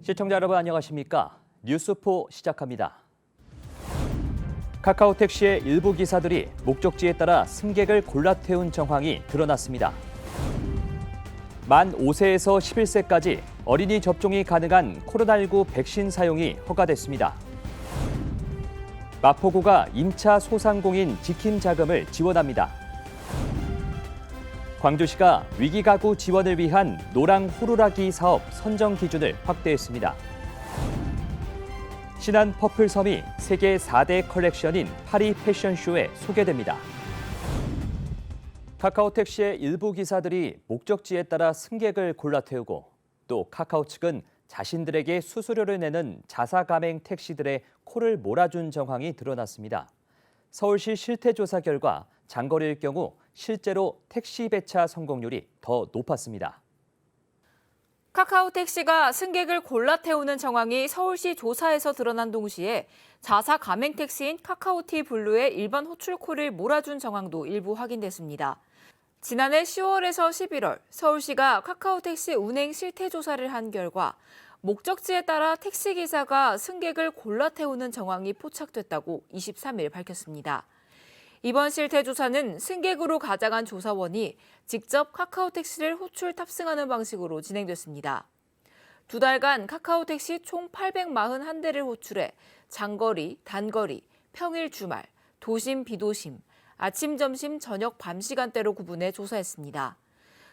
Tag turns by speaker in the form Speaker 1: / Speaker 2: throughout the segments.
Speaker 1: 시청자 여러분 안녕하십니까? 뉴스포 시작합니다. 카카오 택시의 일부 기사들이 목적지에 따라 승객을 골라 태운 정황이 드러났습니다. 만 5세에서 11세까지 어린이 접종이 가능한 코로나19 백신 사용이 허가됐습니다. 마포구가 임차 소상공인 지킴 자금을 지원합니다. 광주시가 위기가구 지원을 위한 노랑 호루라기 사업 선정 기준을 확대했습니다. 신한 퍼플섬이 세계 4대 컬렉션인 파리 패션쇼에 소개됩니다. 카카오 택시의 일부 기사들이 목적지에 따라 승객을 골라 태우고 또 카카오 측은 자신들에게 수수료를 내는 자사 가맹 택시들의 코를 몰아준 정황이 드러났습니다. 서울시 실태조사 결과 장거리일 경우 실제로 택시 배차 성공률이 더 높았습니다.
Speaker 2: 카카오 택시가 승객을 골라 태우는 정황이 서울시 조사에서 드러난 동시에 자사 가맹 택시인 카카오티 블루의 일반 호출코를 몰아준 정황도 일부 확인됐습니다. 지난해 10월에서 11월 서울시가 카카오 택시 운행 실태 조사를 한 결과 목적지에 따라 택시기사가 승객을 골라 태우는 정황이 포착됐다고 23일 밝혔습니다. 이번 실태 조사는 승객으로 가장한 조사원이 직접 카카오 택시를 호출 탑승하는 방식으로 진행됐습니다. 두 달간 카카오 택시 총 841대를 호출해 장거리, 단거리, 평일 주말, 도심, 비도심, 아침, 점심, 저녁, 밤 시간대로 구분해 조사했습니다.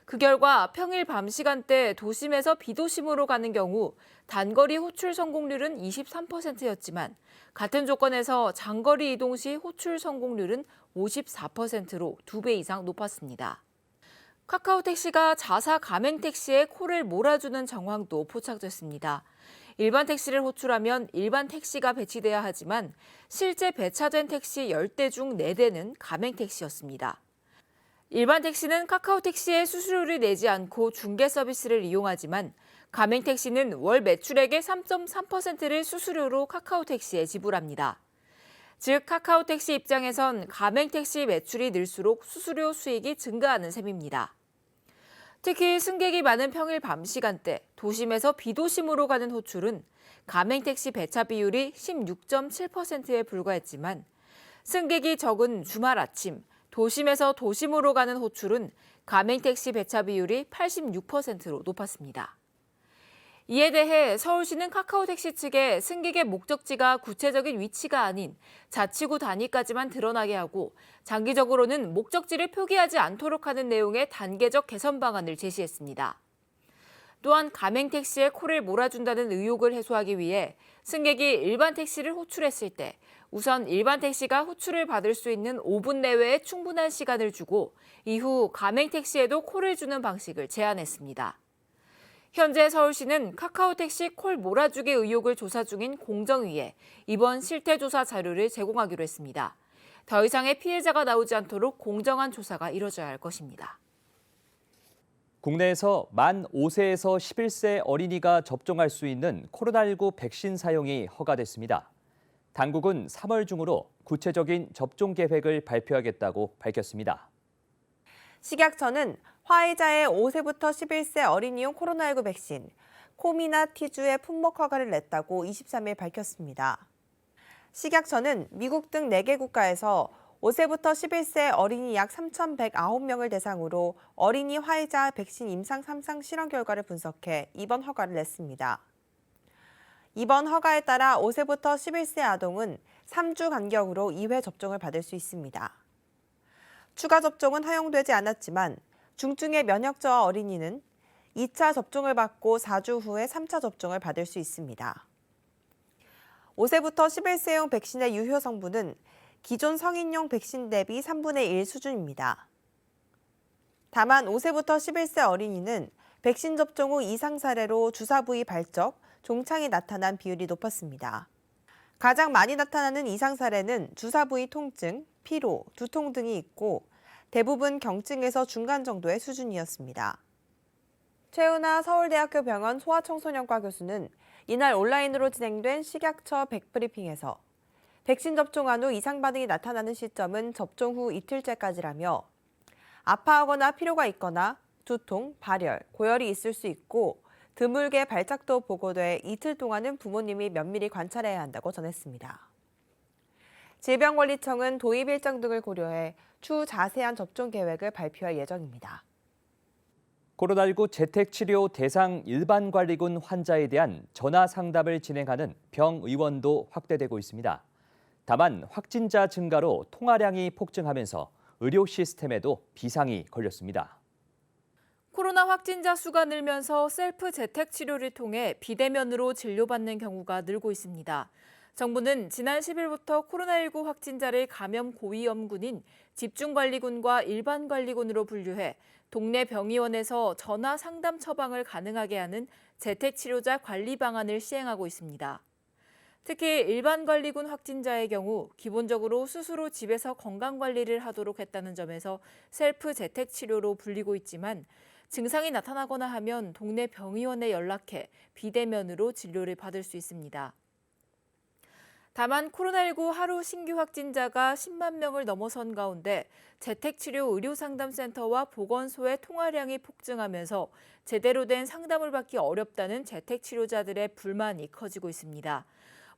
Speaker 2: 그 결과 평일 밤 시간대 도심에서 비도심으로 가는 경우 단거리 호출 성공률은 23%였지만 같은 조건에서 장거리 이동 시 호출 성공률은 54%로 2배 이상 높았습니다. 카카오 택시가 자사 가맹 택시에 코를 몰아주는 정황도 포착됐습니다. 일반 택시를 호출하면 일반 택시가 배치돼야 하지만 실제 배차된 택시 10대 중 4대는 가맹 택시였습니다. 일반 택시는 카카오 택시에 수수료를 내지 않고 중개 서비스를 이용하지만 가맹 택시는 월 매출액의 3.3%를 수수료로 카카오 택시에 지불합니다. 즉 카카오 택시 입장에선 가맹 택시 매출이 늘수록 수수료 수익이 증가하는 셈입니다. 특히 승객이 많은 평일 밤 시간대 도심에서 비도심으로 가는 호출은 가맹 택시 배차 비율이 16.7%에 불과했지만 승객이 적은 주말 아침 도심에서 도심으로 가는 호출은 가맹 택시 배차 비율이 86%로 높았습니다. 이에 대해 서울시는 카카오 택시 측에 승객의 목적지가 구체적인 위치가 아닌 자치구 단위까지만 드러나게 하고 장기적으로는 목적지를 표기하지 않도록 하는 내용의 단계적 개선 방안을 제시했습니다. 또한 가맹 택시에 코를 몰아준다는 의혹을 해소하기 위해 승객이 일반 택시를 호출했을 때 우선 일반 택시가 호출을 받을 수 있는 5분 내외의 충분한 시간을 주고 이후 가맹 택시에도 콜을 주는 방식을 제안했습니다. 현재 서울시는 카카오 택시 콜 몰아주기 의혹을 조사 중인 공정위에 이번 실태조사 자료를 제공하기로 했습니다. 더 이상의 피해자가 나오지 않도록 공정한 조사가 이뤄져야 할 것입니다.
Speaker 1: 국내에서 만 5세에서 11세 어린이가 접종할 수 있는 코로나19 백신 사용이 허가됐습니다. 당국은 3월 중으로 구체적인 접종 계획을 발표하겠다고 밝혔습니다.
Speaker 3: 식약처는 화이자의 5세부터 11세 어린이용 코로나19 백신 코미나티주의 품목 허가를 냈다고 23일 밝혔습니다. 식약처는 미국 등 4개 국가에서 5세부터 11세 어린이 약 3,109명을 대상으로 어린이 화이자 백신 임상 3상 실험 결과를 분석해 이번 허가를 냈습니다. 이번 허가에 따라 5세부터 11세 아동은 3주 간격으로 2회 접종을 받을 수 있습니다. 추가 접종은 허용되지 않았지만 중증의 면역 저하 어린이는 2차 접종을 받고 4주 후에 3차 접종을 받을 수 있습니다. 5세부터 11세용 백신의 유효 성분은 기존 성인용 백신 대비 3분의 1 수준입니다. 다만 5세부터 11세 어린이는 백신 접종 후 이상 사례로 주사 부위 발적, 종창이 나타난 비율이 높았습니다. 가장 많이 나타나는 이상 사례는 주사 부위 통증, 피로, 두통 등이 있고 대부분 경증에서 중간 정도의 수준이었습니다. 최은하 서울대학교 병원 소아청소년과 교수는 이날 온라인으로 진행된 식약처 백브리핑에서 백신 접종한 후 이상 반응이 나타나는 시점은 접종 후 이틀째까지라며 아파하거나 피로가 있거나 두통, 발열, 고열이 있을 수 있고 드물게 발작도 보고돼 이틀 동안은 부모님이 면밀히 관찰해야 한다고 전했습니다. 질병관리청은 도입 일정 등을 고려해 추후 자세한 접종 계획을 발표할 예정입니다.
Speaker 1: 코로나19 재택치료 대상 일반관리군 환자에 대한 전화 상담을 진행하는 병의원도 확대되고 있습니다. 다만 확진자 증가로 통화량이 폭증하면서 의료 시스템에도 비상이 걸렸습니다.
Speaker 2: 코로나 확진자 수가 늘면서 셀프 재택 치료를 통해 비대면으로 진료받는 경우가 늘고 있습니다. 정부는 지난 10일부터 코로나19 확진자를 감염 고위험군인 집중관리군과 일반관리군으로 분류해 동네 병의원에서 전화 상담 처방을 가능하게 하는 재택치료자 관리 방안을 시행하고 있습니다. 특히 일반관리군 확진자의 경우 기본적으로 스스로 집에서 건강관리를 하도록 했다는 점에서 셀프 재택치료로 불리고 있지만 증상이 나타나거나 하면 동네 병의원에 연락해 비대면으로 진료를 받을 수 있습니다. 다만 코로나19 하루 신규 확진자가 10만 명을 넘어선 가운데 재택치료 의료상담센터와 보건소의 통화량이 폭증하면서 제대로 된 상담을 받기 어렵다는 재택치료자들의 불만이 커지고 있습니다.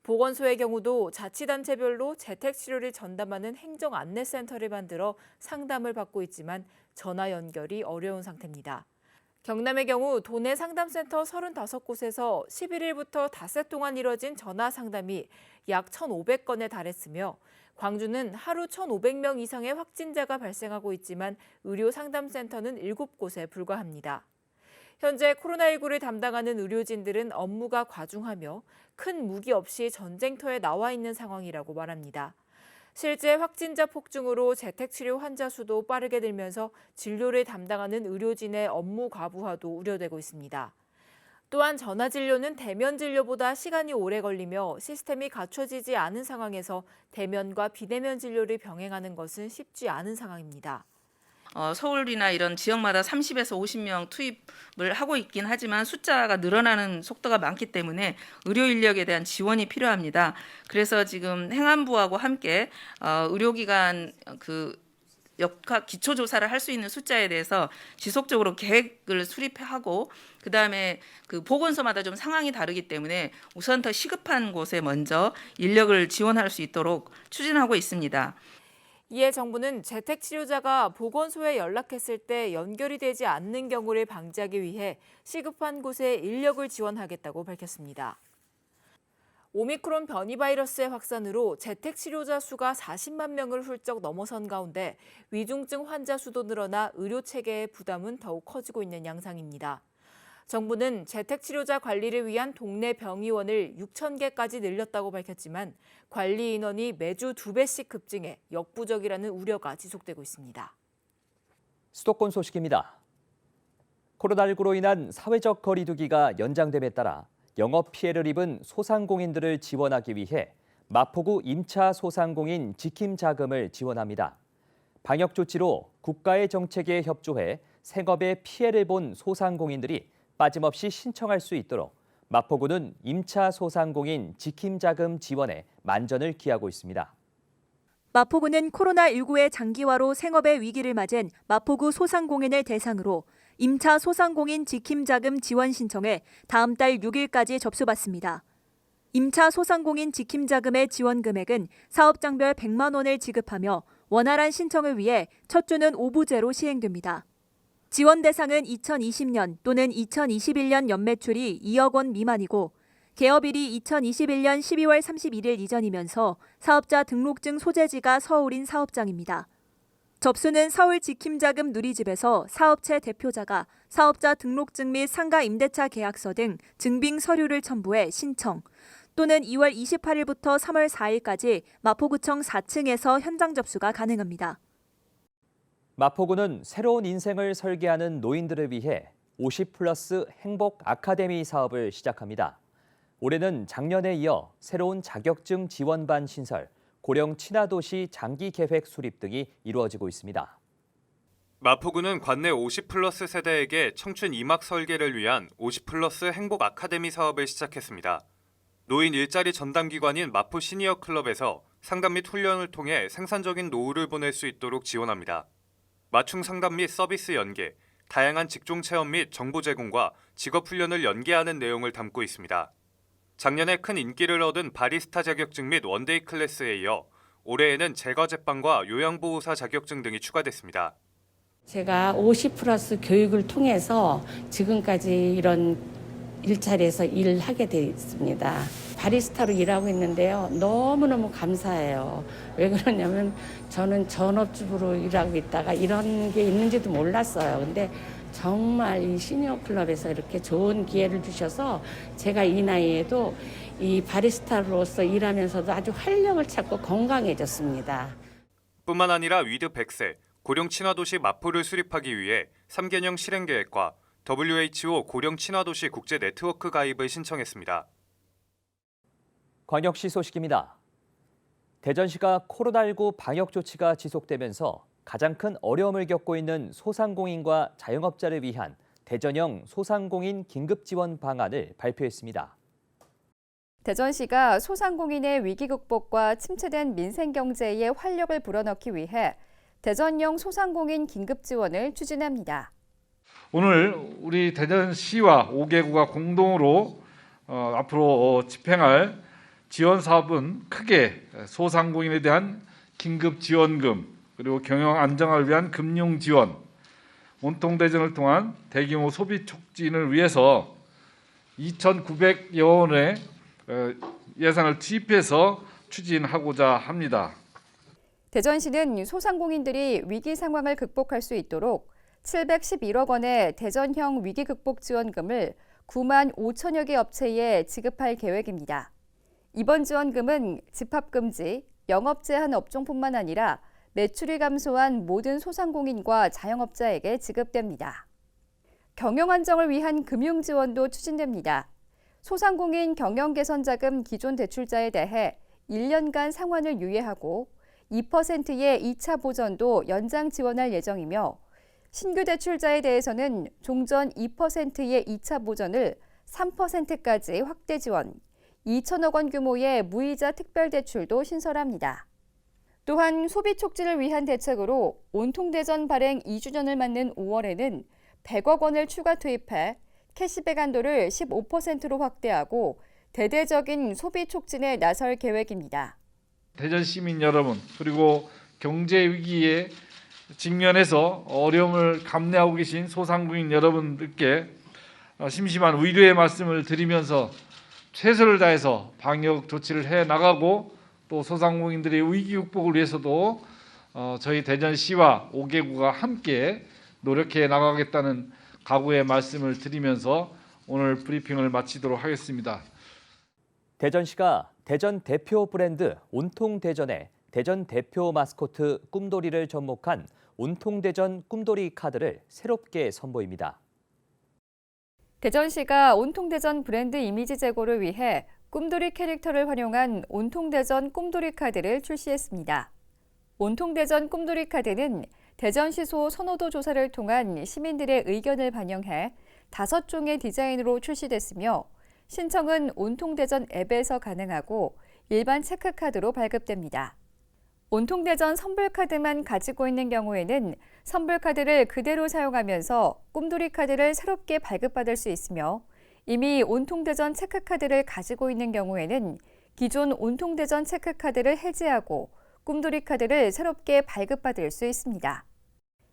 Speaker 2: 보건소의 경우도 자치단체별로 재택치료를 전담하는 행정안내센터를 만들어 상담을 받고 있지만 전화 연결이 어려운 상태입니다. 경남의 경우 도내 상담센터 35곳에서 11일부터 닷새 동안 이뤄진 전화 상담이 약 1,500건에 달했으며 광주는 하루 1,500명 이상의 확진자가 발생하고 있지만 의료 상담센터는 7곳에 불과합니다. 현재 코로나19를 담당하는 의료진들은 업무가 과중하며 큰 무기 없이 전쟁터에 나와 있는 상황이라고 말합니다. 실제 확진자 폭증으로 재택치료 환자 수도 빠르게 늘면서 진료를 담당하는 의료진의 업무 과부하도 우려되고 있습니다. 또한 전화진료는 대면 진료보다 시간이 오래 걸리며 시스템이 갖춰지지 않은 상황에서 대면과 비대면 진료를 병행하는 것은 쉽지 않은 상황입니다.
Speaker 4: 서울이나 이런 지역마다 30에서 50명 투입을 하고 있긴 하지만 숫자가 늘어나는 속도가 많기 때문에 의료 인력에 대한 지원이 필요합니다. 그래서 지금 행안부하고 함께 의료기관 기초 조사를 할 수 있는 숫자에 대해서 지속적으로 계획을 수립하고 그다음에 보건소마다 좀 상황이 다르기 때문에 우선 더 시급한 곳에 먼저 인력을 지원할 수 있도록 추진하고 있습니다.
Speaker 2: 이에 정부는 재택치료자가 보건소에 연락했을 때 연결이 되지 않는 경우를 방지하기 위해 시급한 곳에 인력을 지원하겠다고 밝혔습니다. 오미크론 변이 바이러스의 확산으로 재택치료자 수가 40만 명을 훌쩍 넘어선 가운데 위중증 환자 수도 늘어나 의료체계의 부담은 더욱 커지고 있는 양상입니다. 정부는 재택치료자 관리를 위한 동네 병의원을 6,000개까지 늘렸다고 밝혔지만 관리 인원이 매주 2배씩 급증해 역부족이라는 우려가 지속되고 있습니다.
Speaker 1: 수도권 소식입니다. 코로나19로 인한 사회적 거리 두기가 연장됨에 따라 영업 피해를 입은 소상공인들을 지원하기 위해 마포구 임차 소상공인 지킴 자금을 지원합니다. 방역 조치로 국가의 정책에 협조해 생업에 피해를 본 소상공인들이 빠짐없이 신청할 수 있도록 마포구는 임차 소상공인 지킴 자금 지원에 만전을 기하고 있습니다.
Speaker 5: 마포구는 코로나19의 장기화로 생업의 위기를 맞은 마포구 소상공인을 대상으로 임차 소상공인 지킴자금 지원 신청에 다음 달 6일까지 접수받습니다. 임차 소상공인 지킴자금의 지원 금액은 사업장별 100만 원을 지급하며 원활한 신청을 위해 첫 주는 오부제로 시행됩니다. 지원 대상은 2020년 또는 2021년 연매출이 2억 원 미만이고 개업일이 2021년 12월 31일 이전이면서 사업자 등록증 소재지가 서울인 사업장입니다. 접수는 서울 지킴자금 누리집에서 사업체 대표자가 사업자 등록증 및 상가 임대차 계약서 등 증빙 서류를 첨부해 신청 또는 2월 28일부터 3월 4일까지 마포구청 4층에서 현장 접수가 가능합니다.
Speaker 1: 마포구는 새로운 인생을 설계하는 노인들을 위해 50플러스 행복 아카데미 사업을 시작합니다. 올해는 작년에 이어 새로운 자격증 지원반 신설, 고령 친화도시 장기계획 수립 등이 이루어지고 있습니다.
Speaker 6: 마포구는 관내 50플러스 세대에게 청춘 이막 설계를 위한 50플러스 행복 아카데미 사업을 시작했습니다. 노인 일자리 전담기관인 마포 시니어 클럽에서 상담 및 훈련을 통해 생산적인 노후를 보낼 수 있도록 지원합니다. 맞춤 상담 및 서비스 연계, 다양한 직종 체험 및 정보 제공과 직업 훈련을 연계하는 내용을 담고 있습니다. 작년에 큰 인기를 얻은 바리스타 자격증 및 원데이 클래스에 이어 올해에는 제과제빵과 요양보호사 자격증 등이 추가됐습니다.
Speaker 7: 제가 50+ 교육을 통해서 지금까지 이런 일자리에서 일을 하게 돼 있습니다. 바리스타로 일하고 있는데요. 너무너무 감사해요. 왜 그러냐면 저는 전업주부로 일하고 있다가 이런 게 있는지도 몰랐어요. 근데 정말 이 시니어 클럽에서 이렇게 좋은 기회를 주셔서 제가 이 나이에도 이 바리스타로서 일하면서도 아주 활력을 찾고 건강해졌습니다.
Speaker 6: 뿐만 아니라 위드 100세, 고령 친화도시 마포를 수립하기 위해 3개년 실행계획과 WHO 고령 친화도시 국제 네트워크 가입을 신청했습니다.
Speaker 1: 광역시 소식입니다. 대전시가 코로나19 방역 조치가 지속되면서 가장 큰 어려움을 겪고 있는 소상공인과 자영업자를 위한 대전형 소상공인 긴급지원 방안을 발표했습니다.
Speaker 8: 대전시가 소상공인의 위기 극복과 침체된 민생 경제에 활력을 불어넣기 위해 대전형 소상공인 긴급지원을 추진합니다.
Speaker 9: 오늘 우리 대전시와 5개구가 공동으로 앞으로 집행할 지원 사업은 크게 소상공인에 대한 긴급지원금, 그리고 경영 안정화를 위한 금융 지원, 온통 대전을 통한 대규모 소비 촉진을 위해서 2,900여 원의 예산을 투입해서 추진하고자 합니다.
Speaker 8: 대전시는 소상공인들이 위기 상황을 극복할 수 있도록 711억 원의 대전형 위기 극복 지원금을 9만 5천여 개 업체에 지급할 계획입니다. 이번 지원금은 집합금지, 영업 제한 업종뿐만 아니라 매출이 감소한 모든 소상공인과 자영업자에게 지급됩니다. 경영 안정을 위한 금융 지원도 추진됩니다. 소상공인 경영 개선 자금 기존 대출자에 대해 1년간 상환을 유예하고 2%의 2차 보전도 연장 지원할 예정이며 신규 대출자에 대해서는 종전 2%의 2차 보전을 3%까지 확대 지원, 2천억 원 규모의 무이자 특별대출도 신설합니다. 또한 소비 촉진을 위한 대책으로 온통대전 발행 2주년을 맞는 5월에는 100억 원을 추가 투입해 캐시백 한도를 15%로 확대하고 대대적인 소비 촉진에 나설 계획입니다.
Speaker 9: 대전 시민 여러분, 그리고 경제 위기에 직면해서 어려움을 감내하고 계신 소상공인 여러분들께 심심한 위로의 말씀을 드리면서 최선을 다해서 방역 조치를 해 나가고 또 소상공인들의 위기 극복을 위해서도 저희 대전시와 5개구가 함께 노력해 나가겠다는 각오의 말씀을 드리면서 오늘 브리핑을 마치도록 하겠습니다.
Speaker 1: 대전시가 대전 대표 브랜드 온통대전에 대전 대표 마스코트 꿈돌이를 접목한 온통대전 꿈돌이 카드를 새롭게 선보입니다.
Speaker 8: 대전시가 온통대전 브랜드 이미지 제고를 위해 꿈돌이 캐릭터를 활용한 온통대전 꿈돌이 카드를 출시했습니다. 온통대전 꿈돌이 카드는 대전시소 선호도 조사를 통한 시민들의 의견을 반영해 5종의 디자인으로 출시됐으며 신청은 온통대전 앱에서 가능하고 일반 체크카드로 발급됩니다. 온통대전 선불카드만 가지고 있는 경우에는 선불카드를 그대로 사용하면서 꿈돌이 카드를 새롭게 발급받을 수 있으며 이미 온통대전 체크카드를 가지고 있는 경우에는 기존 온통대전 체크카드를 해지하고 꿈돌이 카드를 새롭게 발급받을 수 있습니다.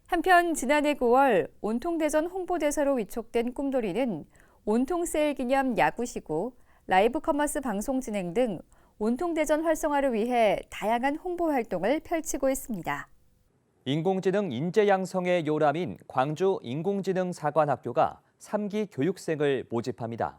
Speaker 8: 한편 지난해 9월 온통대전 홍보대사로 위촉된 꿈돌이는 온통세일 기념 야구시구, 라이브 커머스 방송 진행 등 온통대전 활성화를 위해 다양한 홍보 활동을 펼치고 있습니다.
Speaker 1: 인공지능 인재 양성의 요람인 광주 인공지능사관학교가 3기 교육생을 모집합니다.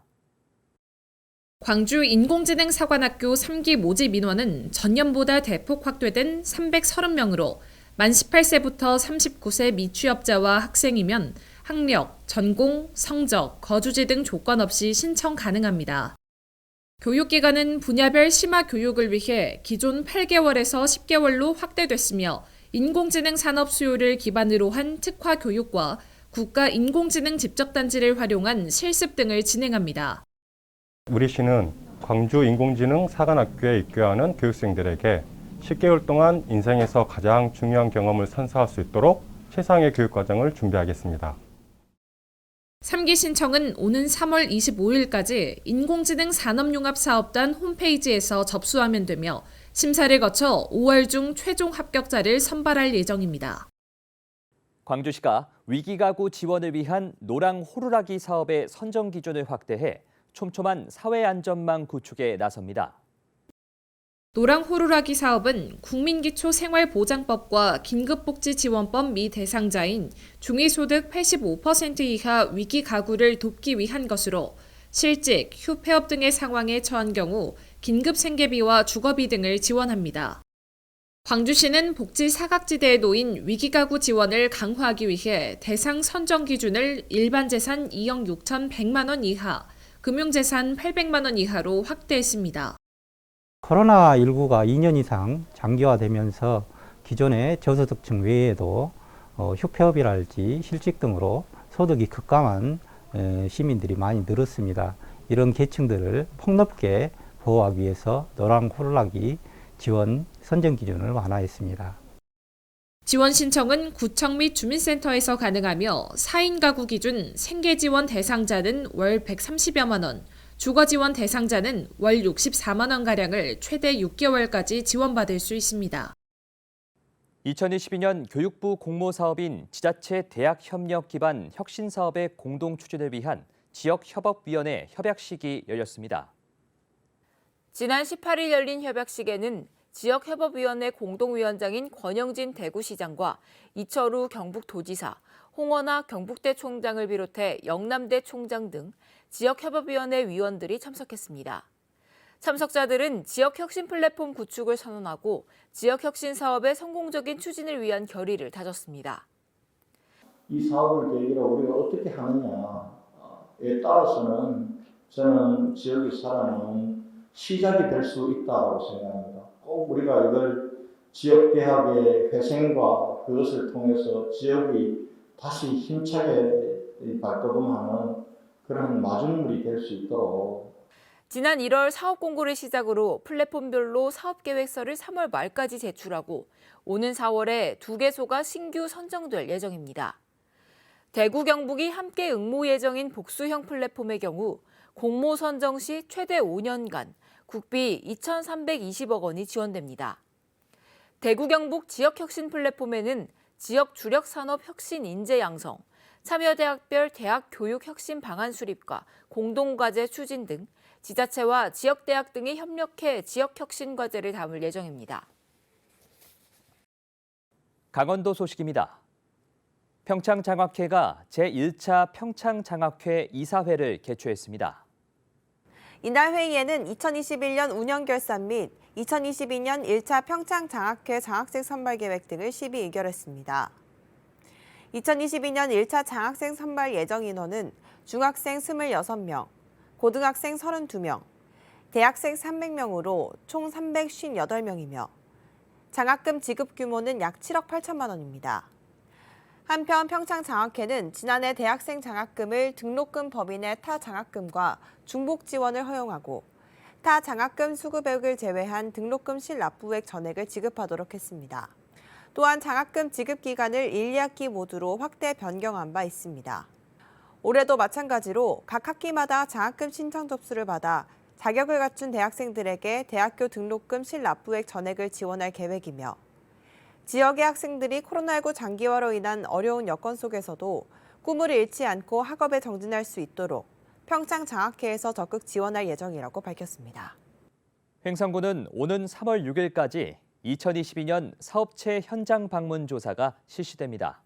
Speaker 10: 광주 인공지능사관학교 3기 모집 인원은 전년보다 대폭 확대된 330명으로 만 18세부터 39세 미취업자와 학생이면 학력, 전공, 성적, 거주지 등 조건 없이 신청 가능합니다. 교육기간은 분야별 심화 교육을 위해 기존 8개월에서 10개월로 확대됐으며 인공지능 산업 수요를 기반으로 한 특화 교육과 국가 인공지능 집적단지를 활용한 실습 등을 진행합니다.
Speaker 11: 우리 시는 광주 인공지능 사관학교에 입교하는 교육생들에게 10개월 동안 인생에서 가장 중요한 경험을 선사할 수 있도록 최상의 교육과정을 준비하겠습니다.
Speaker 10: 3기 신청은 오는 3월 25일까지 인공지능 산업융합사업단 홈페이지에서 접수하면 되며 심사를 거쳐 5월 중 최종 합격자를 선발할 예정입니다.
Speaker 1: 광주시가 위기가구 지원을 위한 노랑 호루라기 사업의 선정 기준을 확대해 촘촘한 사회안전망 구축에 나섭니다.
Speaker 10: 노랑 호루라기 사업은 국민기초생활보장법과 긴급복지지원법 미 대상자인 중위소득 85% 이하 위기 가구를 돕기 위한 것으로 실직, 휴폐업 등의 상황에 처한 경우 긴급 생계비와 주거비 등을 지원합니다. 광주시는 복지 사각지대에 놓인 위기가구 지원을 강화하기 위해 대상 선정 기준을 일반재산 2억 6,100만 원 이하, 금융재산 800만 원 이하로 확대했습니다.
Speaker 12: 코로나19가 2년 이상 장기화되면서 기존의 저소득층 외에도 휴폐업이랄지 실직 등으로 소득이 급감한 시민들이 많이 늘었습니다. 이런 계층들을 폭넓게 보호하기 위해서 노랑 호루라기 지원 선정 기준을 완화했습니다.
Speaker 10: 지원 신청은 구청 및 주민센터에서 가능하며 4인 가구 기준 생계지원 대상자는 월 130여만 원, 주거지원 대상자는 월 64만 원가량을 최대 6개월까지 지원받을 수 있습니다.
Speaker 1: 2022년 교육부 공모사업인 지자체 대학협력 기반 혁신사업의 공동 추진을 위한 지역협업위원회 협약식이 열렸습니다.
Speaker 2: 지난 18일 열린 협약식에는 지역협업위원회 공동위원장인 권영진 대구시장과 이철우 경북도지사, 홍원하 경북대 총장을 비롯해 영남대 총장 등 지역협업위원회 위원들이 참석했습니다. 참석자들은 지역혁신 플랫폼 구축을 선언하고 지역혁신 사업의 성공적인 추진을 위한 결의를 다졌습니다.
Speaker 13: 이 사업을 계기로 우리가 어떻게 하느냐에 따라서는 저는 지역의 살아남은 시작이 될 수 있다고 생각합니다. 꼭 우리가 이걸 지역대학의 회생과 그것을 통해서 지역이 다시 힘차게 발돋움하는 그런 마중물이 될 수 있도록.
Speaker 2: 지난 1월 사업 공고를 시작으로 플랫폼별로 사업계획서를 3월 말까지 제출하고 오는 4월에 2개소가 신규 선정될 예정입니다. 대구, 경북이 함께 응모 예정인 복수형 플랫폼의 경우 공모 선정 시 최대 5년간 국비 2,320억 원이 지원됩니다. 대구, 경북 지역혁신 플랫폼에는 지역 주력 산업 혁신 인재 양성, 참여대학별 대학 교육 혁신 방안 수립과 공동과제 추진 등 지자체와 지역대학 등이 협력해 지역혁신 과제를 담을 예정입니다.
Speaker 1: 강원도 소식입니다. 평창장학회가 제1차 평창장학회 이사회를 개최했습니다.
Speaker 3: 이날 회의에는 2021년 운영결산 및 2022년 1차 평창장학회 장학생 선발 계획 등을 심의 의결했습니다. 2022년 1차 장학생 선발 예정 인원은 중학생 26명, 고등학생 32명, 대학생 300명으로 총 358명이며 장학금 지급 규모는 약 7억 8천만 원입니다. 한편 평창장학회는 지난해 대학생 장학금을 등록금 법인의 타 장학금과 중복 지원을 허용하고 타 장학금 수급액을 제외한 등록금 실납부액 전액을 지급하도록 했습니다. 또한 장학금 지급 기간을 1, 2학기 모두로 확대 변경한 바 있습니다. 올해도 마찬가지로 각 학기마다 장학금 신청 접수를 받아 자격을 갖춘 대학생들에게 대학교 등록금 실납부액 전액을 지원할 계획이며 지역의 학생들이 코로나19 장기화로 인한 어려운 여건 속에서도 꿈을 잃지 않고 학업에 정진할 수 있도록 평창장학회에서 적극 지원할 예정이라고 밝혔습니다.
Speaker 1: 횡성구는 오는 3월 6일까지 2022년 사업체 현장 방문 조사가 실시됩니다.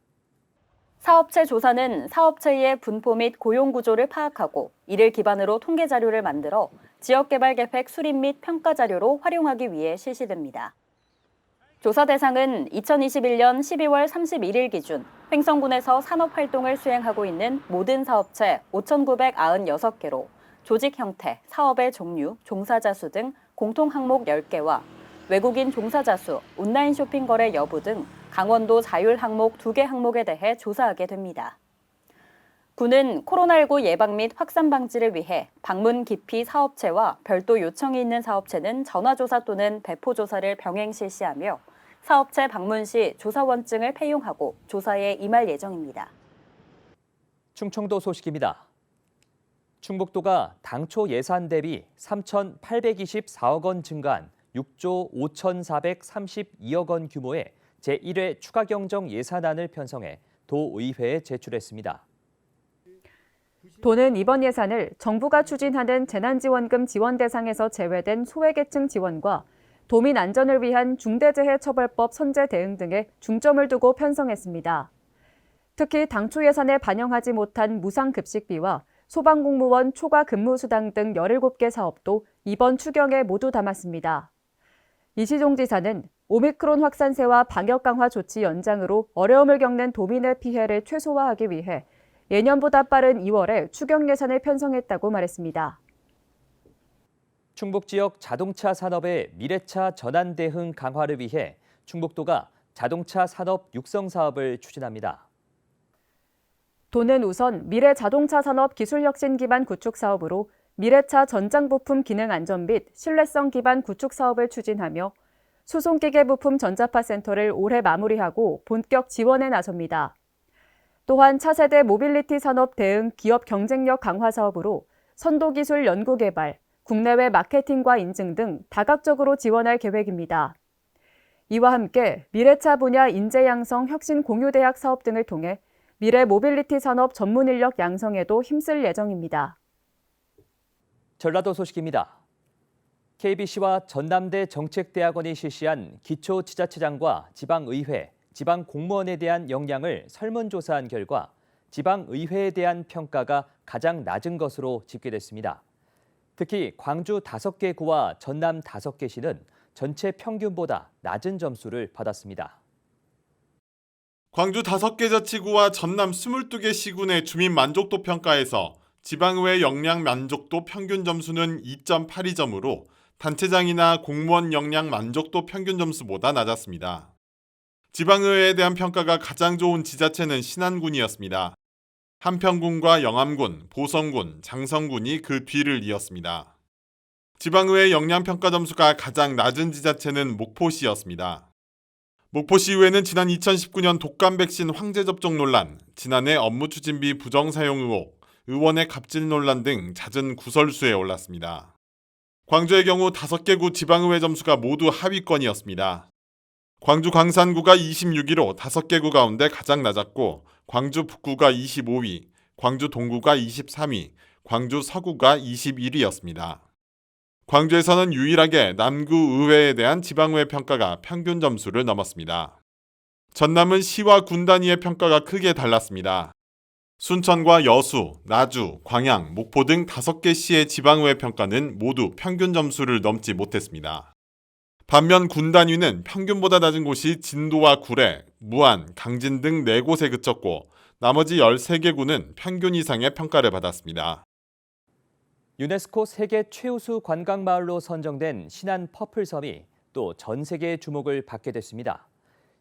Speaker 5: 사업체 조사는 사업체의 분포 및 고용 구조를 파악하고 이를 기반으로 통계 자료를 만들어 지역개발 계획 수립 및 평가 자료로 활용하기 위해 실시됩니다. 조사 대상은 2021년 12월 31일 기준 횡성군에서 산업활동을 수행하고 있는 모든 사업체 5,996개로 조직 형태, 사업의 종류, 종사자 수 등 공통 항목 10개와 외국인 종사자 수, 온라인 쇼핑 거래 여부 등 강원도 자율 항목 2개 항목에 대해 조사하게 됩니다. 군은 코로나19 예방 및 확산 방지를 위해 방문 기피 사업체와 별도 요청이 있는 사업체는 전화조사 또는 배포조사를 병행 실시하며 사업체 방문 시 조사원증을 폐용하고 조사에 임할 예정입니다.
Speaker 1: 충청도 소식입니다. 충북도가 당초 예산 대비 3,824억 원 증가한 6조 5,432억 원 규모의 제1회 추가경정 예산안을 편성해 도의회에 제출했습니다.
Speaker 14: 도는 이번 예산을 정부가 추진하는 재난지원금 지원 대상에서 제외된 소외계층 지원과 도민 안전을 위한 중대재해처벌법 선제 대응 등에 중점을 두고 편성했습니다. 특히 당초 예산에 반영하지 못한 무상급식비와 소방공무원 초과 근무수당 등 17개 사업도 이번 추경에 모두 담았습니다. 이시종 지사는 오미크론 확산세와 방역 강화 조치 연장으로 어려움을 겪는 도민의 피해를 최소화하기 위해 예년보다 빠른 2월에 추경 예산을 편성했다고 말했습니다.
Speaker 1: 충북 지역 자동차 산업의 미래차 전환 대응 강화를 위해 충북도가 자동차 산업 육성 사업을 추진합니다.
Speaker 14: 도는 우선 미래 자동차 산업 기술 혁신 기반 구축 사업으로 미래차 전장 부품 기능 안전 및 신뢰성 기반 구축 사업을 추진하며 수송기계 부품 전자파 센터를 올해 마무리하고 본격 지원에 나섭니다. 또한 차세대 모빌리티 산업 대응 기업 경쟁력 강화 사업으로 선도기술 연구개발, 국내외 마케팅과 인증 등 다각적으로 지원할 계획입니다. 이와 함께 미래차 분야 인재 양성 혁신 공유대학 사업 등을 통해 미래 모빌리티 산업 전문 인력 양성에도 힘쓸 예정입니다.
Speaker 1: 전라도 소식입니다. KBC와 전남대 정책대학원이 실시한 기초지자체장과 지방의회, 지방공무원에 대한 역량을 설문조사한 결과 지방의회에 대한 평가가 가장 낮은 것으로 집계됐습니다. 특히 광주 5개 구와 전남 5개 시는 전체 평균보다 낮은 점수를 받았습니다.
Speaker 15: 광주 5개 자치구와 전남 22개 시군의 주민 만족도 평가에서 지방의회 역량 만족도 평균 점수는 2.82점으로 단체장이나 공무원 역량 만족도 평균 점수보다 낮았습니다. 지방의회에 대한 평가가 가장 좋은 지자체는 신안군이었습니다. 한평군과 영암군, 보성군, 장성군이 그 뒤를 이었습니다. 지방의회 역량평가 점수가 가장 낮은 지자체는 목포시였습니다. 목포시의회는 지난 2019년 독감 백신 황제 접종 논란, 지난해 업무 추진비 부정 사용 의혹, 의원의 갑질 논란 등 잦은 구설수에 올랐습니다. 광주의 경우 5개 구 지방의회 점수가 모두 하위권이었습니다. 광주 광산구가 26위로 5개 구 가운데 가장 낮았고 광주 북구가 25위, 광주 동구가 23위, 광주 서구가 21위였습니다. 광주에서는 유일하게 남구 의회에 대한 지방의회 평가가 평균 점수를 넘었습니다. 전남은 시와 군 단위의 평가가 크게 달랐습니다. 순천과 여수, 나주, 광양, 목포 등 5개 시의 지방의회 평가는 모두 평균 점수를 넘지 못했습니다. 반면 군 단위는 평균보다 낮은 곳이 진도와 구례, 무안, 강진 등 4곳에 그쳤고 나머지 13개 구는 평균 이상의 평가를 받았습니다.
Speaker 1: 유네스코 세계 최우수 관광마을로 선정된 신안 퍼플섬이 또 전 세계의 주목을 받게 됐습니다.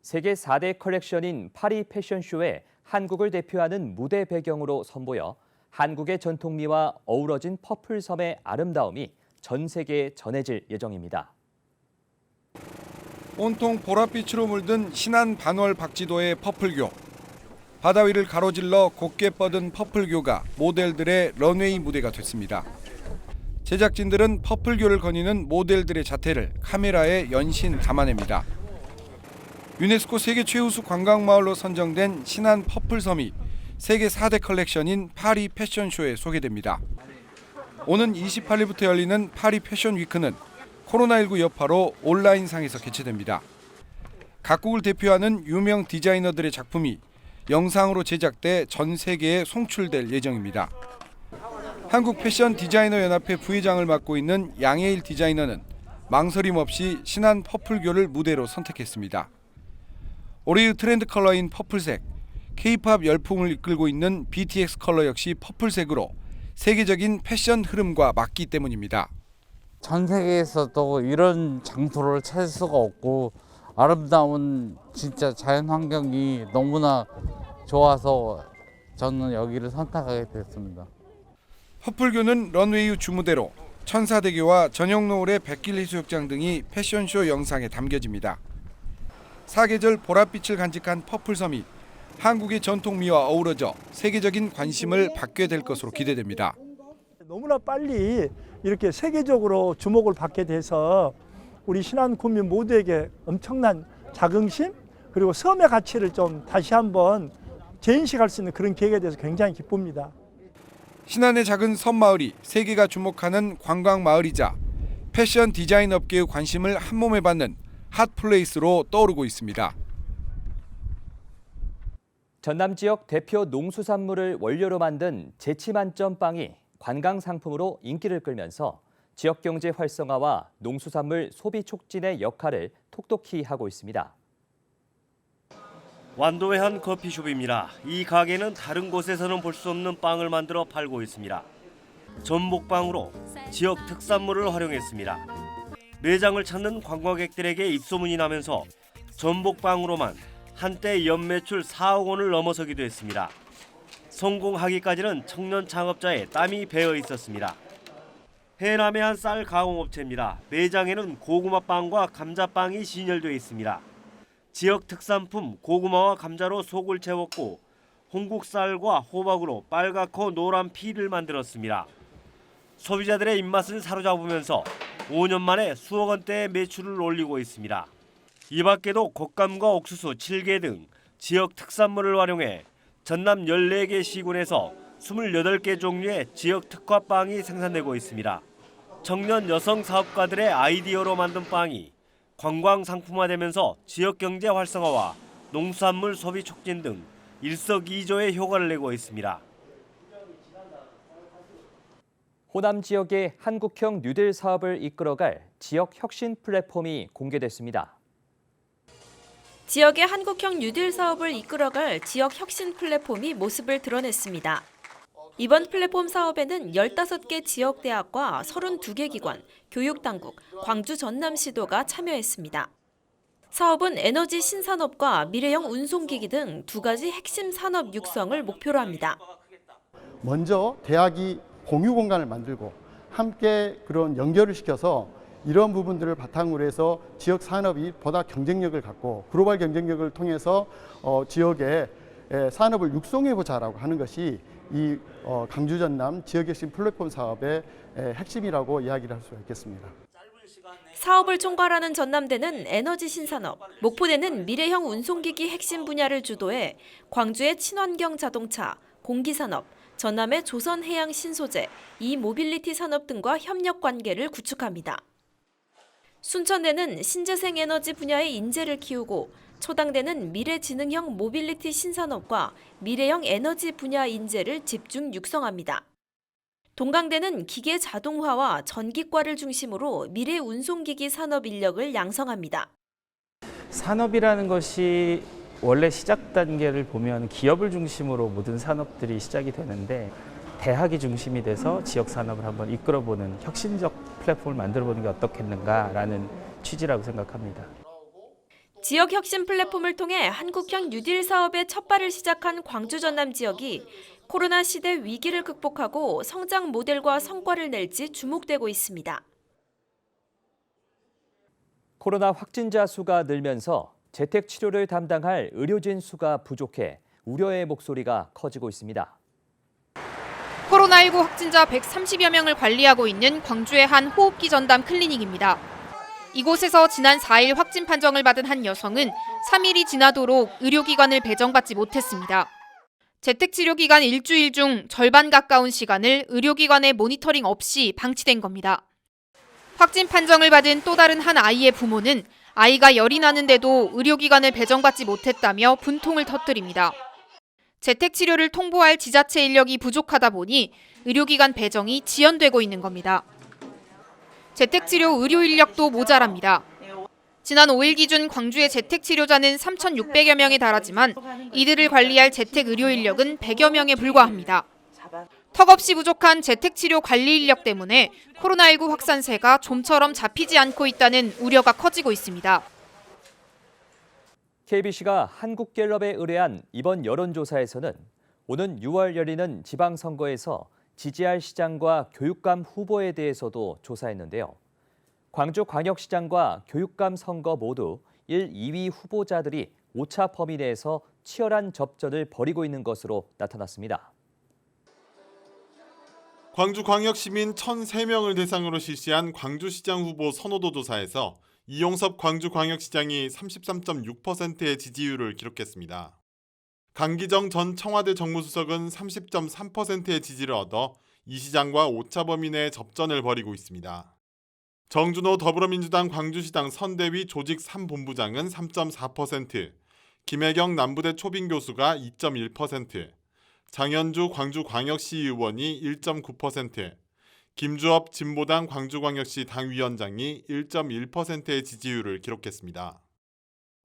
Speaker 1: 세계 4대 컬렉션인 파리 패션쇼에 한국을 대표하는 무대 배경으로 선보여 한국의 전통미와 어우러진 퍼플섬의 아름다움이 전 세계에 전해질 예정입니다.
Speaker 16: 온통 보랏빛으로 물든 신안 반월 박지도의 퍼플교. 바다 위를 가로질러 곱게 뻗은 퍼플교가 모델들의 런웨이 무대가 됐습니다. 제작진들은 퍼플교를 거니는 모델들의 자태를 카메라에 연신 담아냅니다. 유네스코 세계 최우수 관광마을로 선정된 신안 퍼플섬이 세계 4대 컬렉션인 파리 패션쇼에 소개됩니다. 오는 28일부터 열리는 파리 패션 위크는 코로나19 여파로 온라인상에서 개최됩니다. 각국을 대표하는 유명 디자이너들의 작품이 영상으로 제작돼 전 세계에 송출될 예정입니다. 한국 패션 디자이너 연합회 부회장을 맡고 있는 양해일 디자이너는 망설임 없이 신안 퍼플교를 무대로 선택했습니다. 올해의 트렌드 컬러인 퍼플색, K-팝 열풍을 이끌고 있는 BTS 컬러 역시 퍼플색으로 세계적인 패션 흐름과 맞기 때문입니다.
Speaker 17: 전 세계에서도 이런 장소를 찾을 수가 없고 아름다운 진짜 자연 환경이 너무나 좋아서 저는 여기를 선택하게 됐습니다.
Speaker 16: 퍼플교는 런웨이 주무대로 천사대교와 전용노을의 백길 해수욕장 등이 패션쇼 영상에 담겨집니다. 사계절 보랏빛을 간직한 퍼플섬이 한국의 전통미와 어우러져 세계적인 관심을 받게 될 것으로 기대됩니다.
Speaker 18: 너무나 빨리 이렇게 세계적으로 주목을 받게 돼서 우리 신안 국민 모두에게 엄청난 자긍심 그리고 섬의 가치를 좀 다시 한번 재인식할 수 있는 그런 계기가 돼서 굉장히 기쁩니다.
Speaker 16: 신안의 작은 섬마을이 세계가 주목하는 관광마을이자 패션 디자인 업계의 관심을 한몸에 받는 핫플레이스로 떠오르고 있습니다.
Speaker 1: 전남 지역 대표 농수산물을 원료로 만든 재치 만점 빵이 관광 상품으로 인기를 끌면서 지역 경제 활성화와 농수산물 소비 촉진의 역할을 톡톡히 하고 있습니다.
Speaker 19: 완도의 한 커피숍입니다. 이 가게는 다른 곳에서는 볼 수 없는 빵을 만들어 팔고 있습니다. 전복빵으로 지역 특산물을 활용했습니다. 매장을 찾는 관광객들에게 입소문이 나면서 전복빵으로만 한때 연매출 4억 원을 넘어서기도 했습니다. 성공하기까지는 청년 창업자의 땀이 배어 있었습니다. 해남의 한 쌀 가공업체입니다. 매장에는 고구마빵과 감자빵이 진열되어 있습니다. 지역 특산품 고구마와 감자로 속을 채웠고 홍국쌀과 호박으로 빨갛고 노란 피를 만들었습니다. 소비자들의 입맛을 사로잡으면서 5년 만에 수억 원대의 매출을 올리고 있습니다. 이 밖에도 곶감과 옥수수, 칠개 등 지역 특산물을 활용해 전남 14개 시군에서 28개 종류의 지역 특화빵이 생산되고 있습니다. 청년 여성 사업가들의 아이디어로 만든 빵이 관광 상품화되면서 지역 경제 활성화와 농수산물 소비 촉진 등 일석이조의 효과를 내고 있습니다.
Speaker 1: 호남 지역의 한국형 뉴딜 사업을 이끌어갈 지역 혁신 플랫폼이 공개됐습니다.
Speaker 20: 지역의 한국형 뉴딜 사업을 이끌어갈 지역 혁신 플랫폼이 모습을 드러냈습니다. 이번 플랫폼 사업에는 15개 지역대학과 32개 기관, 교육당국, 광주 전남시도가 참여했습니다. 사업은 에너지 신산업과 미래형 운송기기 등 2가지 핵심 산업 육성을 목표로 합니다.
Speaker 21: 먼저 대학이 공유 공간을 만들고 함께 그런 연결을 시켜서 이런 부분들을 바탕으로 해서 지역 산업이 보다 경쟁력을 갖고 글로벌 경쟁력을 통해서 지역의 산업을 육성해보자라고 하는 것이 이 광주 전남 지역혁신 플랫폼 사업의 핵심이라고 이야기를 할 수가 있겠습니다.
Speaker 20: 사업을 총괄하는 전남대는 에너지 신산업, 목포대는 미래형 운송기기 핵심 분야를 주도해 광주의 친환경 자동차, 공기산업, 전남의 조선해양 신소재, 이모빌리티 산업 등과 협력 관계를 구축합니다. 순천대는 신재생 에너지 분야의 인재를 키우고 초당대는 미래지능형 모빌리티 신산업과 미래형 에너지 분야 인재를 집중 육성합니다. 동강대는 기계 자동화와 전기과를 중심으로 미래 운송기기 산업 인력을 양성합니다.
Speaker 22: 산업이라는 것이 원래 시작 단계를 보면 기업을 중심으로 모든 산업들이 시작이 되는데 대학이 중심이 돼서 지역 산업을 한번 이끌어보는 혁신적 플랫폼을 만들어보는 게 어떻겠는가라는 취지라고 생각합니다.
Speaker 20: 지역 혁신 플랫폼을 통해 한국형 뉴딜 사업의 첫발을 시작한 광주 전남 지역이 코로나 시대 위기를 극복하고 성장 모델과 성과를 낼지 주목되고 있습니다.
Speaker 1: 코로나 확진자 수가 늘면서 재택 치료를 담당할 의료진 수가 부족해 우려의 목소리가 커지고 있습니다.
Speaker 23: 코로나19 확진자 130여 명을 관리하고 있는 광주의 한 호흡기 전담 클리닉입니다. 이곳에서 지난 4일 확진 판정을 받은 한 여성은 3일이 지나도록 의료기관을 배정받지 못했습니다. 재택치료 기간 일주일 중 절반 가까운 시간을 의료기관의 모니터링 없이 방치된 겁니다. 확진 판정을 받은 또 다른 한 아이의 부모는 아이가 열이 나는데도 의료기관을 배정받지 못했다며 분통을 터뜨립니다. 재택치료를 통보할 지자체 인력이 부족하다 보니 의료기관 배정이 지연되고 있는 겁니다. 재택치료 의료 인력도 모자랍니다. 지난 5일 기준 광주의 재택치료자는 3,600여 명에 달하지만 이들을 관리할 재택 의료 인력은 100여 명에 불과합니다. 턱없이 부족한 재택치료 관리 인력 때문에 코로나19 확산세가 좀처럼 잡히지 않고 있다는 우려가 커지고 있습니다.
Speaker 1: KBC가 한국갤럽에 의뢰한 이번 여론조사에서는 오는 6월 열리는 지방선거에서 지지할 시장과 교육감 후보에 대해서도 조사했는데요. 광주광역시장과 교육감 선거 모두 1, 2위 후보자들이 오차 범위 내에서 치열한 접전을 벌이고 있는 것으로 나타났습니다.
Speaker 15: 광주광역시민 1,003명을 대상으로 실시한 광주시장 후보 선호도 조사에서 이용섭 광주광역시장이 33.6%의 지지율을 기록했습니다. 강기정 전 청와대 정무수석은 30.3%의 지지를 얻어 이 시장과 오차범위 내 접전을 벌이고 있습니다. 정준호 더불어민주당 광주시당 선대위 조직 3본부장은 3.4%, 김혜경 남부대 초빙교수가 2.1%, 장현주 광주광역시 의원이 1.9%, 김주업 진보당 광주광역시 당위원장이 1.1%의 지지율을 기록했습니다.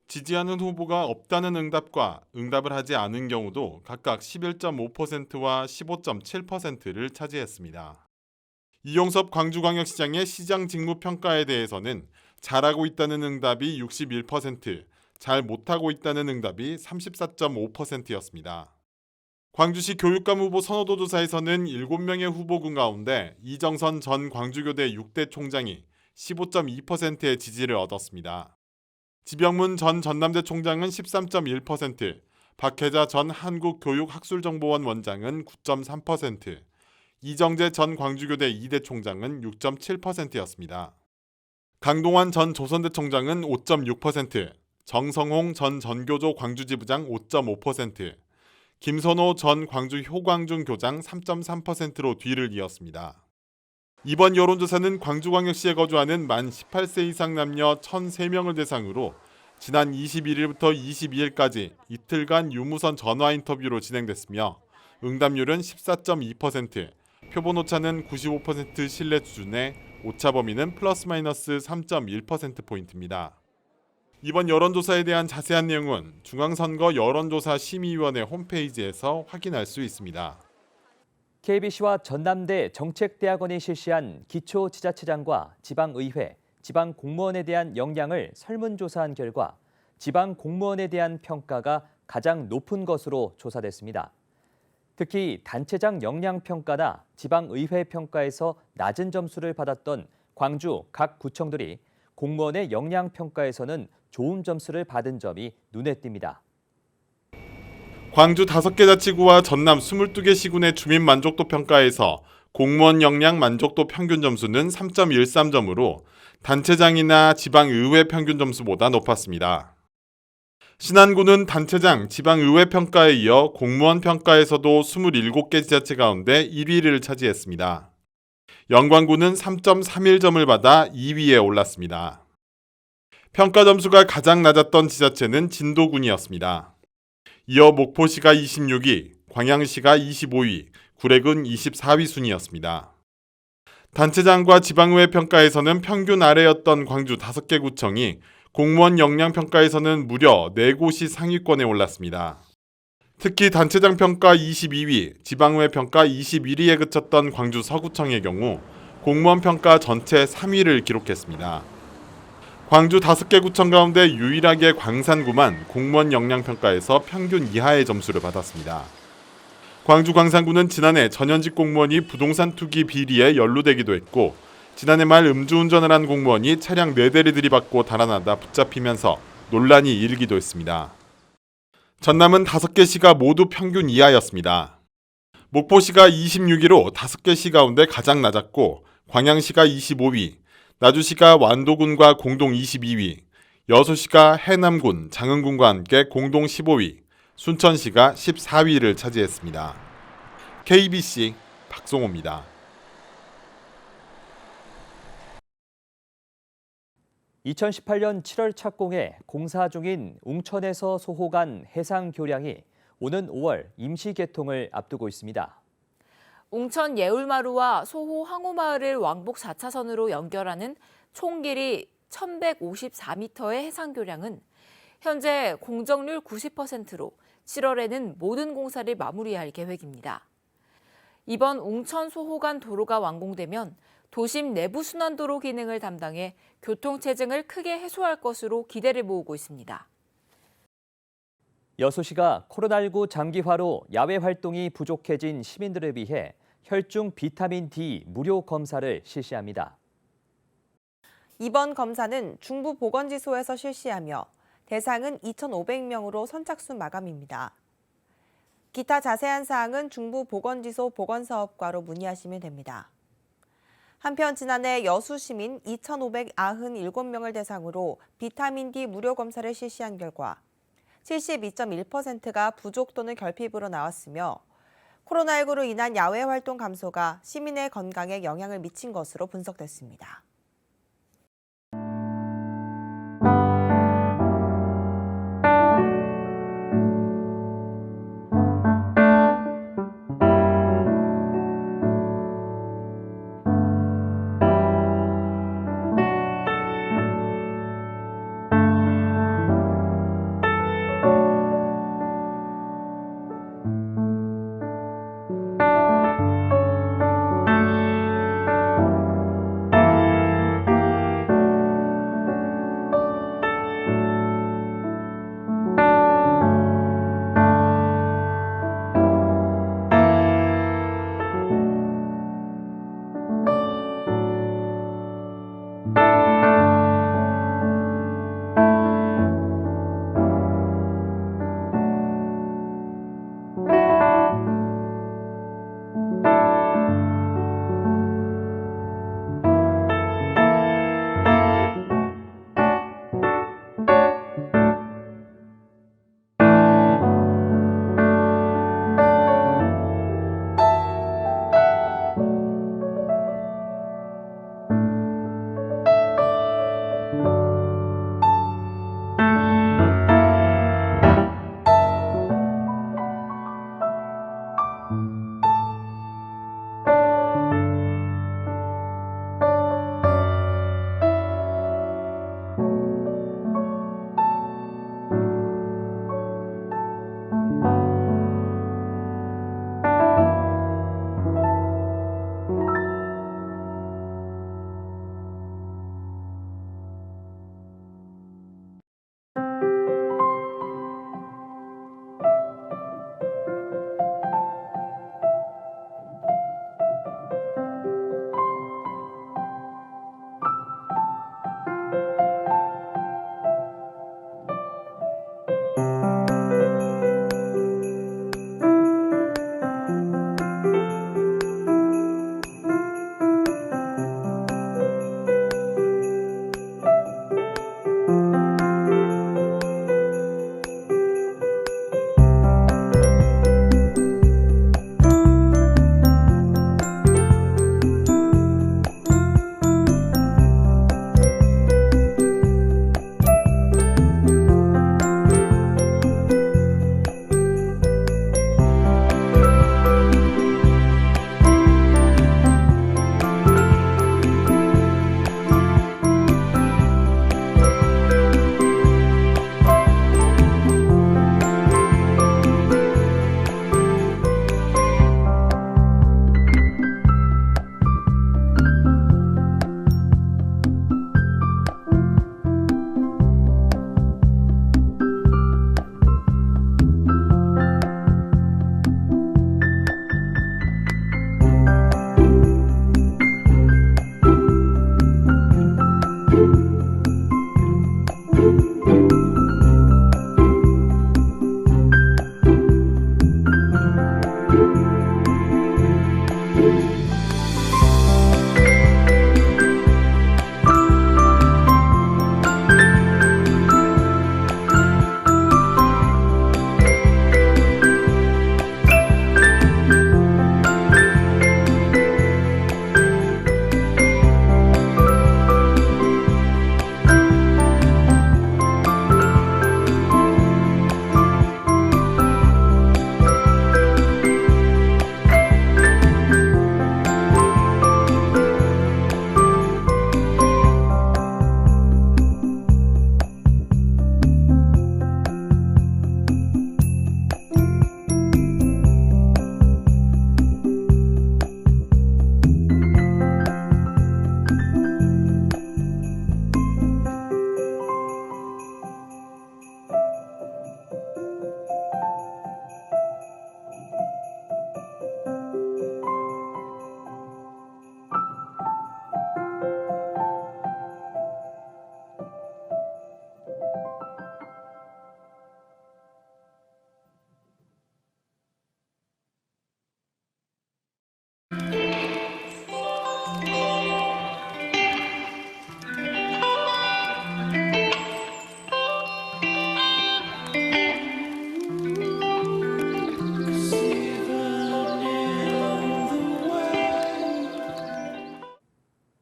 Speaker 15: 지지하는 후보가 없다는 응답과 응답을 하지 않은 경우도 각각 11.5%와 15.7%를 차지했습니다. 이용섭 광주광역시장의 시장 직무 평가에 대해서는 잘하고 있다는 응답이 61%, 잘 못하고 있다는 응답이 34.5%였습니다. 광주시 교육감 후보 선호도 조사에서는 7명의 후보군 가운데 이정선 전 광주교대 6대 총장이 15.2%의 지지를 얻었습니다. 지병문 전 전남대 총장은 13.1%, 박혜자 전 한국교육학술정보원 원장은 9.3%, 이정재 전 광주교대 2대 총장은 6.7%였습니다. 강동환 전 조선대 총장은 5.6%, 정성홍 전 전교조 광주지부장 5.5%, 김선호 전 광주 효광중 교장 3.3%로 뒤를 이었습니다. 이번 여론조사는 광주광역시에 거주하는 만 18세 이상 남녀 1,003명을 대상으로 지난 21일부터 22일까지 이틀간 유무선 전화 인터뷰로 진행됐으며 응답률은 14.2%, 표본 오차는 95% 신뢰 수준에 오차 범위는 플러스 마이너스 3.1%포인트입니다. 이번 여론조사에 대한 자세한 내용은 중앙선거 여론조사 심의위원회 홈페이지에서 확인할 수 있습니다.
Speaker 1: KBC와 전남대 정책대학원이 실시한 기초지자체장과 지방의회, 지방공무원에 대한 역량을 설문조사한 결과 지방공무원에 대한 평가가 가장 높은 것으로 조사됐습니다. 특히 단체장 역량평가나 지방의회 평가에서 낮은 점수를 받았던 광주 각 구청들이 공무원의 역량평가에서는 좋은 점수를 받은 점이 눈에 띕니다.
Speaker 15: 광주 5개 자치구와 전남 22개 시군의 주민 만족도 평가에서 공무원 역량 만족도 평균 점수는 3.13점으로 단체장이나 지방의회 평균 점수보다 높았습니다. 신안군은 단체장, 지방의회 평가에 이어 공무원 평가에서도 27개 지자체 가운데 1위를 차지했습니다. 영광군은 3.31점을 받아 2위에 올랐습니다. 평가 점수가 가장 낮았던 지자체는 진도군이었습니다. 이어 목포시가 26위, 광양시가 25위, 구례군 24위 순이었습니다. 단체장과 지방의회 평가에서는 평균 아래였던 광주 5개 구청이 공무원 역량 평가에서는 무려 4곳이 상위권에 올랐습니다. 특히 단체장 평가 22위, 지방의회 평가 21위에 그쳤던 광주 서구청의 경우 공무원 평가 전체 3위를 기록했습니다. 광주 5개 구청 가운데 유일하게 광산구만 공무원 역량 평가에서 평균 이하의 점수를 받았습니다. 광주 광산구는 지난해 전현직 공무원이 부동산 투기 비리에 연루되기도 했고 지난해 말 음주운전을 한 공무원이 차량 4대를 들이받고 달아나다 붙잡히면서 논란이 일기도 했습니다. 전남은 5개 시가 모두 평균 이하였습니다. 목포시가 26위로 5개 시 가운데 가장 낮았고 광양시가 25위, 나주시가 완도군과 공동 22위, 여수시가 해남군, 장흥군과 함께 공동 15위, 순천시가 14위를 차지했습니다. KBC 박송호입니다.
Speaker 1: 2018년 7월 착공에 공사 중인 웅천에서 소호간 해상교량이 오는 5월 임시 개통을 앞두고 있습니다.
Speaker 2: 웅천 예울마루와 소호 항호마을을 왕복 4차선으로 연결하는 총 길이 1,154m의 해상교량은 현재 공정률 90%로 7월에는 모든 공사를 마무리할 계획입니다. 이번 웅천 소호간 도로가 완공되면 도심 내부 순환도로 기능을 담당해 교통체증을 크게 해소할 것으로 기대를 모으고 있습니다.
Speaker 1: 여수시가 코로나19 장기화로 야외 활동이 부족해진 시민들을 위해 혈중 비타민 D 무료 검사를 실시합니다.
Speaker 3: 이번 검사는 중부보건지소에서 실시하며 대상은 2,500명으로 선착순 마감입니다. 기타 자세한 사항은 중부보건지소 보건사업과로 문의하시면 됩니다. 한편 지난해 여수시민 2,597명을 대상으로 비타민 D 무료 검사를 실시한 결과 72.1%가 부족 또는 결핍으로 나왔으며 코로나19로 인한 야외 활동 감소가 시민의 건강에 영향을 미친 것으로 분석됐습니다.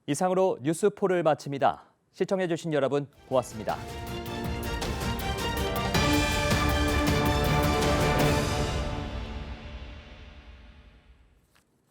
Speaker 1: 이상으로 뉴스포를 마칩니다. 시청해주신 여러분 고맙습니다.